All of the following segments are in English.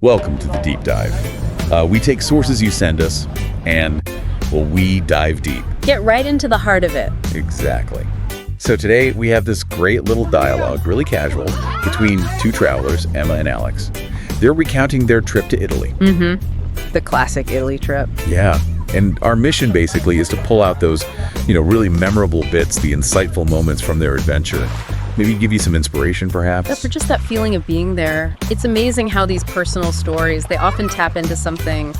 Welcome to the Deep Dive. We take sources you send us and, well, we dive deep. Get right into the heart of it. Exactly. So today we have this great little dialogue, really casual, between two travelers, Emma and Alex. They're recounting their trip to Italy. The classic Italy trip. Yeah. And our mission basically is to pull out those, really memorable bits, the insightful moments from their adventure. Maybe give you some inspiration, perhaps? Yeah, for just that feeling of being there. It's amazing how these personal stories, they often tap into something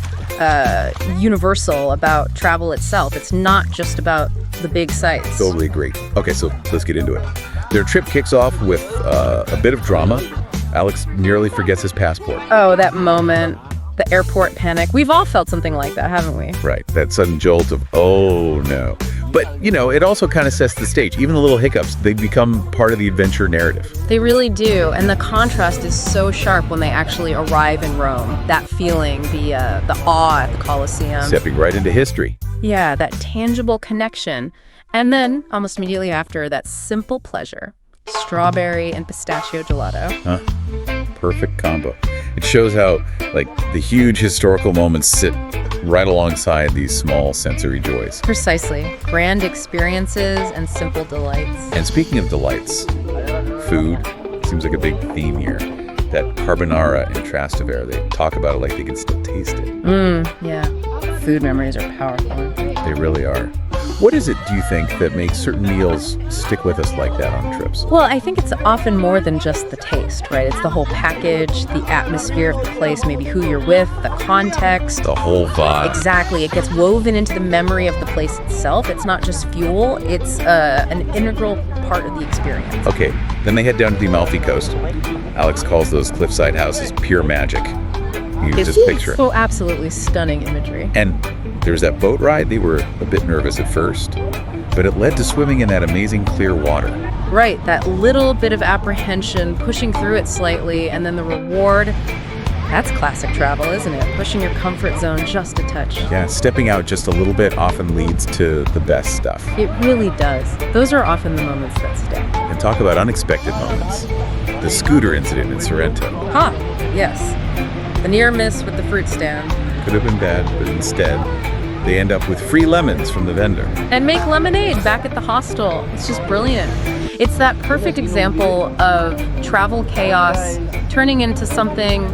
universal about travel itself. It's not just about the big sights. Totally agree. Okay, so let's get into it. Their trip kicks off with a bit of drama. Alex nearly forgets his passport. Oh, that moment. The airport panic. We've all felt something like that, haven't we? Right, that sudden jolt of, oh no. But, it also kind of sets the stage. Even the little hiccups, they become part of the adventure narrative. They really do, and the contrast is so sharp when they actually arrive in Rome. That feeling, the awe at the Colosseum. Stepping right into history. Yeah, that tangible connection. And then, almost immediately after, that simple pleasure. Strawberry and pistachio gelato. Perfect combo. It shows how, the huge historical moments sit right alongside these small sensory joys. Precisely. Grand experiences and simple delights. And speaking of delights, food seems like a big theme here. That carbonara in Trastevere, they talk about it like they can still taste it. Yeah. Food memories are powerful, aren't they? They really are. What is it, do you think, that makes certain meals stick with us like that on trips? Well, I think it's often more than just the taste, right? It's the whole package, the atmosphere of the place, maybe who you're with, the context. The whole vibe. Exactly. It gets woven into the memory of the place itself. It's not just fuel. It's an integral part of the experience. Okay, then they head down to the Amalfi Coast. Alex calls those cliffside houses pure magic. You can just picture it. So absolutely stunning imagery. And there's that boat ride. They were a bit nervous at first, but it led to swimming in that amazing clear water. Right, that little bit of apprehension, pushing through it slightly, and then the reward. That's classic travel, isn't it? Pushing your comfort zone just a touch. Yeah, stepping out just a little bit often leads to the best stuff. It really does. Those are often the moments that stay. And talk about unexpected moments. The scooter incident in Sorrento. Yes. The near miss with the fruit stand. Could have been bad, but instead, they end up with free lemons from the vendor. And make lemonade back at the hostel. It's just brilliant. It's that perfect example of travel chaos turning into something,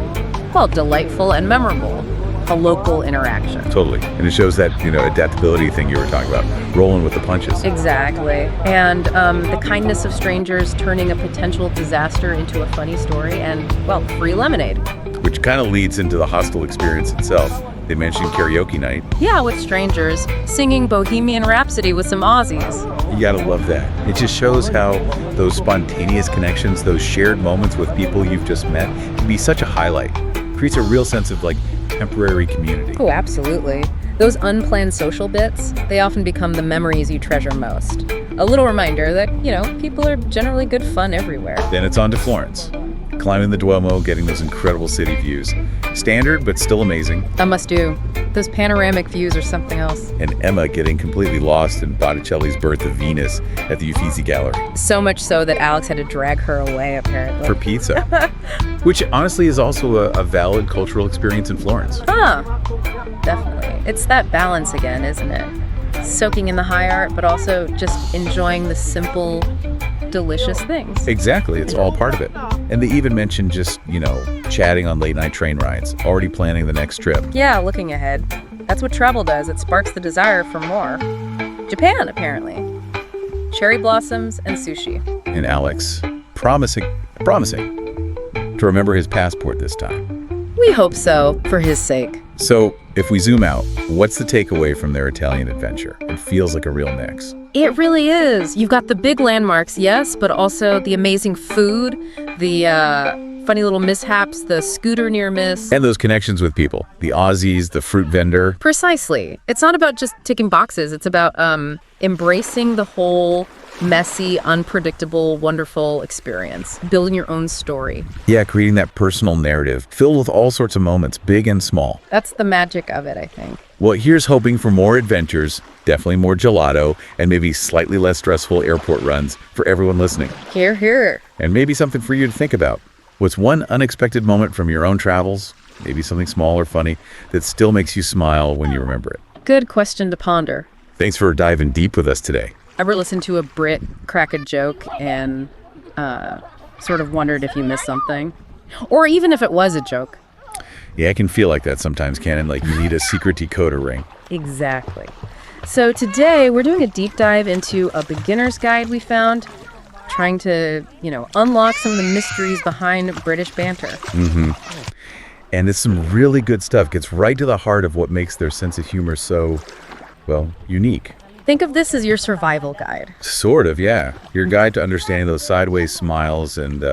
delightful and memorable. A local interaction. Totally. And it shows that, adaptability thing you were talking about, rolling with the punches. Exactly. And the kindness of strangers turning a potential disaster into a funny story and, free lemonade. Which kind of leads into the hostel experience itself. They mentioned karaoke night. Yeah, with strangers, singing Bohemian Rhapsody with some Aussies. You gotta love that. It just shows how those spontaneous connections, those shared moments with people you've just met, can be such a highlight. Creates a real sense of, temporary community. Oh, absolutely. Those unplanned social bits, they often become the memories you treasure most. A little reminder that, people are generally good fun everywhere. Then it's on to Florence. Climbing the Duomo, getting those incredible city views. Standard, but still amazing. A must-do. Those panoramic views are something else. And Emma getting completely lost in Botticelli's Birth of Venus at the Uffizi Gallery. So much so that Alex had to drag her away, apparently. For pizza. Which, honestly, is also a valid cultural experience in Florence. Definitely. It's that balance again, isn't it? Soaking in the high art, but also just enjoying the simple, delicious things. Exactly. It's all part of it. And they even mentioned just, chatting on late night train rides, already planning the next trip. Yeah, looking ahead. That's what travel does. It sparks the desire for more. Japan, apparently. Cherry blossoms and sushi. And Alex promising to remember his passport this time. We hope so, for his sake. So, if we zoom out, what's the takeaway from their Italian adventure? It feels like a real mix. It really is. You've got the big landmarks, yes, but also the amazing food, the funny little mishaps, the scooter near miss. And those connections with people. The Aussies, the fruit vendor. Precisely. It's not about just ticking boxes. It's about embracing the whole messy, unpredictable, wonderful experience. Building your own story. Yeah, creating that personal narrative filled with all sorts of moments, big and small. That's the magic of it, I think. Well, here's hoping for more adventures, definitely more gelato, and maybe slightly less stressful airport runs for everyone listening. Hear, hear. And maybe something for you to think about. What's one unexpected moment from your own travels maybe something small or funny, that still makes you smile when you remember it? Good question to ponder. Thanks for diving deep with us today. Ever listened to a Brit crack a joke and sort of wondered if you missed something? Or even if it was a joke? Yeah, I can feel like that sometimes, Cannon, like you need a secret decoder ring. Exactly. So today we're doing a deep dive into a beginner's guide we found, trying to, unlock some of the mysteries behind British banter. And it's some really good stuff. Gets right to the heart of what makes their sense of humor so, unique. Think of this as your survival guide. Sort of, yeah. Your guide to understanding those sideways smiles and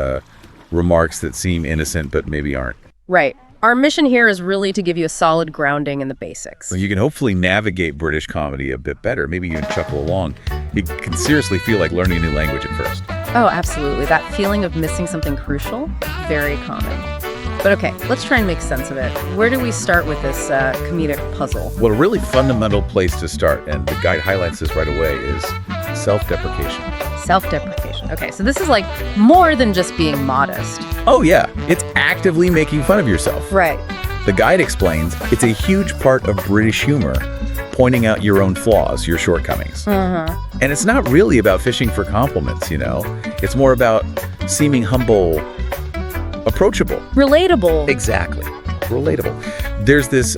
remarks that seem innocent but maybe aren't. Right. Our mission here is really to give you a solid grounding in the basics. So you can hopefully navigate British comedy a bit better, maybe even chuckle along. It can seriously feel like learning a new language at first. Oh, absolutely. That feeling of missing something crucial, very common. But okay, let's try and make sense of it. Where do we start with this comedic puzzle? Well, a really fundamental place to start, and the guide highlights this right away, is self-deprecation. Self-deprecation. Okay, so this is like more than just being modest. Oh yeah, it's actively making fun of yourself. Right. The guide explains it's a huge part of British humor, pointing out your own flaws, your shortcomings. And it's not really about fishing for compliments, It's more about seeming humble, approachable. Relatable. Exactly. Relatable. There's this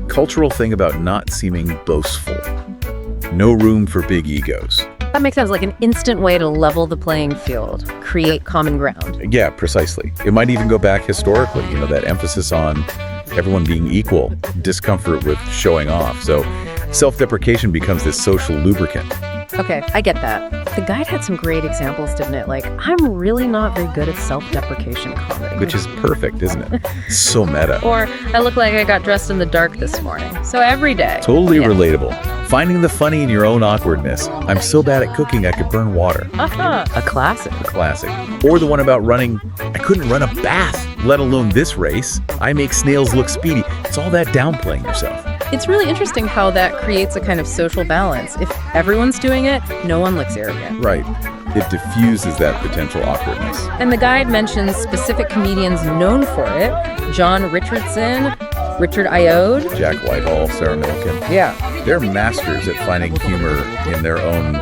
cultural thing about not seeming boastful. No room for big egos. That makes sense, like an instant way to level the playing field, create common ground. Yeah, precisely. It might even go back historically, that emphasis on everyone being equal, discomfort with showing off. So self-deprecation becomes this social lubricant. Okay, I get that. The guide had some great examples, didn't it? Like, I'm really not very good at self-deprecation comedy. Which is perfect, isn't it? So meta. Or, I look like I got dressed in the dark this morning. So every day. Totally relatable. Finding the funny in your own awkwardness. I'm so bad at cooking, I could burn water. A classic. A classic. Or the one about running. I couldn't run a bath, let alone this race. I make snails look speedy. It's all that downplaying yourself. It's really interesting how that creates a kind of social balance. If everyone's doing it, no one looks arrogant. Right. It diffuses that potential awkwardness. And the guide mentions specific comedians known for it. John Richardson, Richard Iode. Jack Whitehall, Sarah Millican. Yeah. They're masters at finding humor in their own,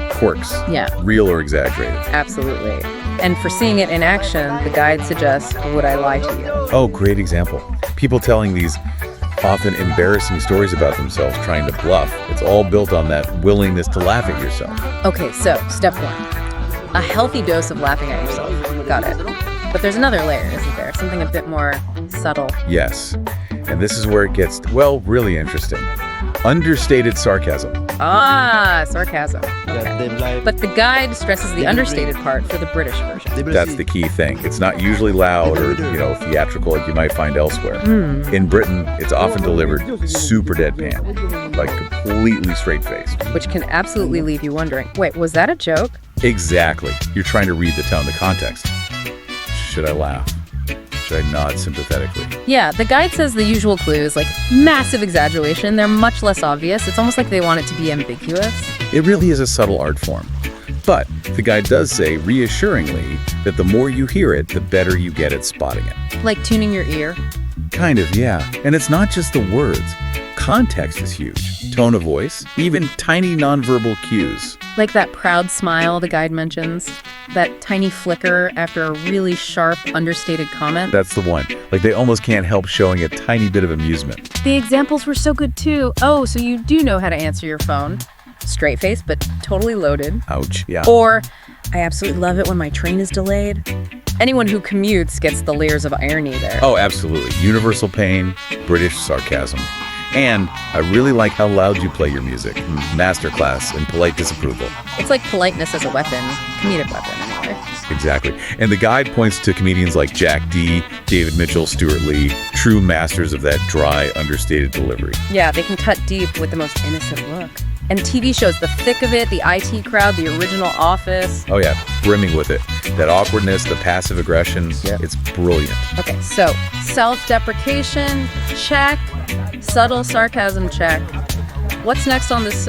quirks. Yeah. Real or exaggerated. Absolutely. And for seeing it in action, the guide suggests, Would I Lie to You? Oh, great example. People telling these often embarrassing stories about themselves trying to bluff. It's all built on that willingness to laugh at yourself. Okay, so step one. A healthy dose of laughing at yourself. Got it. But there's another layer, isn't there? Something a bit more subtle. Yes. And this is where it gets, really interesting. Understated sarcasm. Ah, sarcasm. Okay. But the guide stresses the understated part for the British version. That's the key thing. It's not usually loud or, theatrical like you might find elsewhere. In Britain, it's often delivered super deadpan, like completely straight-faced. Which can absolutely leave you wondering, wait, was that a joke? Exactly. You're trying to read the tone, the context. Should I laugh? Should I nod sympathetically? Yeah, the guide says the usual clues, like massive exaggeration. They're much less obvious. It's almost like they want it to be ambiguous. It really is a subtle art form. But the guide does say, reassuringly, that the more you hear it, the better you get at spotting it. Like tuning your ear? Kind of, yeah. And it's not just the words. Context is huge. Tone of voice, even tiny nonverbal cues. Like that proud smile the guide mentions, that tiny flicker after a really sharp, understated comment. That's the one. Like they almost can't help showing a tiny bit of amusement. The examples were so good too. Oh, so you do know how to answer your phone. Straight face, but totally loaded. Ouch, yeah. Or, I absolutely love it when my train is delayed. Anyone who commutes gets the layers of irony there. Oh, absolutely. Universal pain, British sarcasm. And I really like how loud you play your music. Masterclass in polite disapproval. It's like politeness as a weapon, comedic weapon anyway. Exactly. And the guide points to comedians like Jack D, David Mitchell, Stuart Lee, true masters of that dry, understated delivery. Yeah, they can cut deep with the most innocent look. And TV shows, The Thick of It, The IT Crowd, The Original Office. Oh yeah, brimming with it. That awkwardness, the passive aggression, it's brilliant. Okay, so self-deprecation, check. Subtle sarcasm, check. What's next on this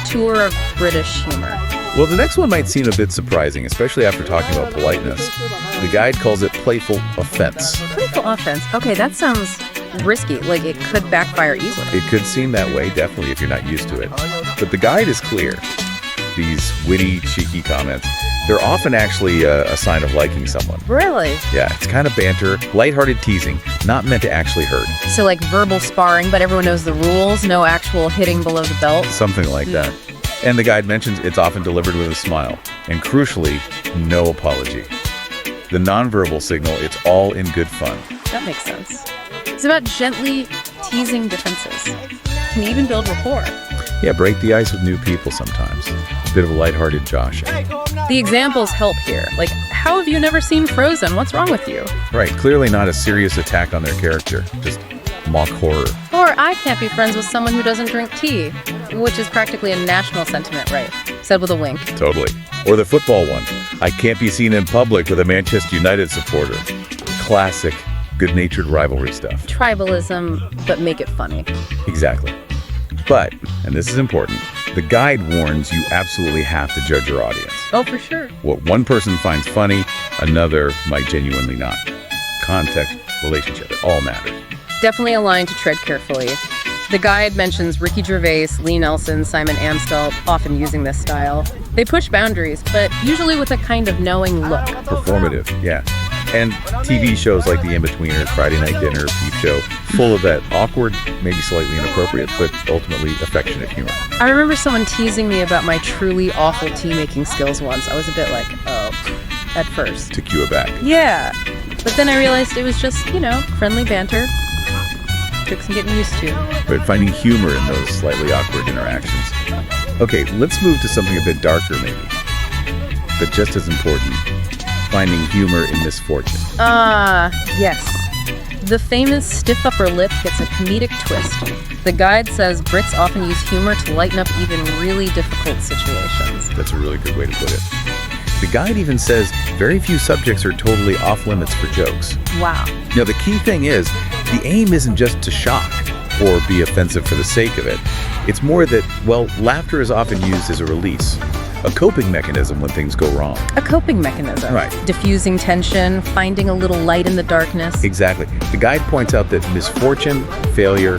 tour of British humor? Well, the next one might seem a bit surprising, especially after talking about politeness. The guide calls it playful offense. Playful offense. Okay, that sounds risky. Like, it could backfire easily. It could seem that way, definitely, if you're not used to it. But the guide is clear. These witty, cheeky comments, they're often actually a sign of liking someone. Really? Yeah, it's kind of banter, lighthearted teasing, not meant to actually hurt. So like verbal sparring, but everyone knows the rules, no actual hitting below the belt. Something like that. And the guide mentions it's often delivered with a smile. And crucially, no apology. The nonverbal signal, it's all in good fun. That makes sense. It's about gently teasing differences. Can even build rapport. Yeah, break the ice with new people sometimes. A bit of a lighthearted joshing. The examples help here. Like, how have you never seen Frozen? What's wrong with you? Right, clearly not a serious attack on their character, just mock horror. Or I can't be friends with someone who doesn't drink tea, which is practically a national sentiment, right? Said with a wink. Totally. Or the football one. I can't be seen in public with a Manchester United supporter. Classic, good-natured rivalry stuff. Tribalism, but make it funny. Exactly. But, and this is important, the guide warns you absolutely have to judge your audience. Oh, for sure. What one person finds funny, another might genuinely not. Context, relationship, it all matters. Definitely a line to tread carefully. The guide mentions Ricky Gervais, Lee Nelson, Simon Amstel, often using this style. They push boundaries, but usually with a kind of knowing look. Performative, yeah. And TV shows like The In-Betweeners, Friday Night Dinner, Peep Show, full of that awkward, maybe slightly inappropriate, but ultimately affectionate humor. I remember someone teasing me about my truly awful tea-making skills once. I was a bit like, oh, at first. Took you aback. Yeah. But then I realized it was just, friendly banter. Took some getting used to. But finding humor in those slightly awkward interactions. Okay, let's move to something a bit darker maybe. But just as important, finding humor in misfortune. Yes. The famous stiff upper lip gets a comedic twist. The guide says Brits often use humor to lighten up even really difficult situations. That's a really good way to put it. The guide even says very few subjects are totally off limits for jokes. Wow. Now, the key thing is, the aim isn't just to shock or be offensive for the sake of it. It's more that, well, laughter is often used as a release, a coping mechanism when things go wrong. A coping mechanism. Right. Diffusing tension, finding a little light in the darkness. Exactly. The guide points out that misfortune, failure,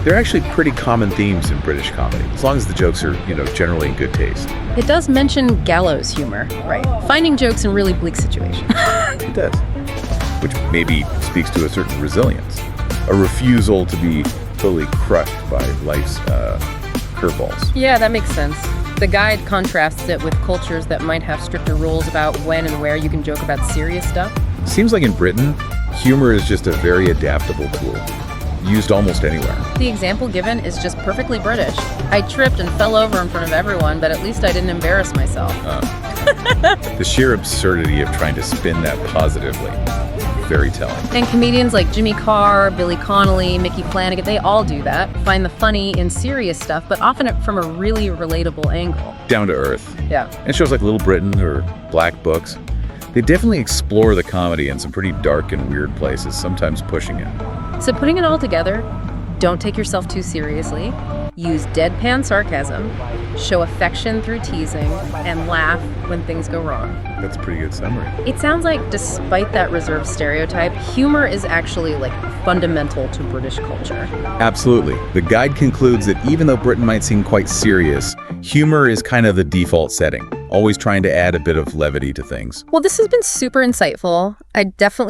they're actually pretty common themes in British comedy, as long as the jokes are, generally in good taste. It does mention gallows humor, right? Finding jokes in really bleak situations. It does. Which maybe speaks to a certain resilience, a refusal to be totally crushed by life's curveballs. Yeah, that makes sense. The guide contrasts it with cultures that might have stricter rules about when and where you can joke about serious stuff. Seems like in Britain, humor is just a very adaptable tool, used almost anywhere. The example given is just perfectly British. I tripped and fell over in front of everyone, but at least I didn't embarrass myself. The sheer absurdity of trying to spin that positively. Very telling. And comedians like Jimmy Carr, Billy Connolly, Mickey Flanagan, they all do that. Find the funny in serious stuff, but often from a really relatable angle. Down to earth. Yeah. And shows like Little Britain or Black Books, they definitely explore the comedy in some pretty dark and weird places, sometimes pushing it. So putting it all together, don't take yourself too seriously, use deadpan sarcasm, show affection through teasing, and laugh when things go wrong. That's a pretty good summary. It sounds like despite that reserved stereotype, humor is actually fundamental to British culture. Absolutely. The guide concludes that even though Britain might seem quite serious, humor is kind of the default setting, always trying to add a bit of levity to things. Well, this has been super insightful. I definitely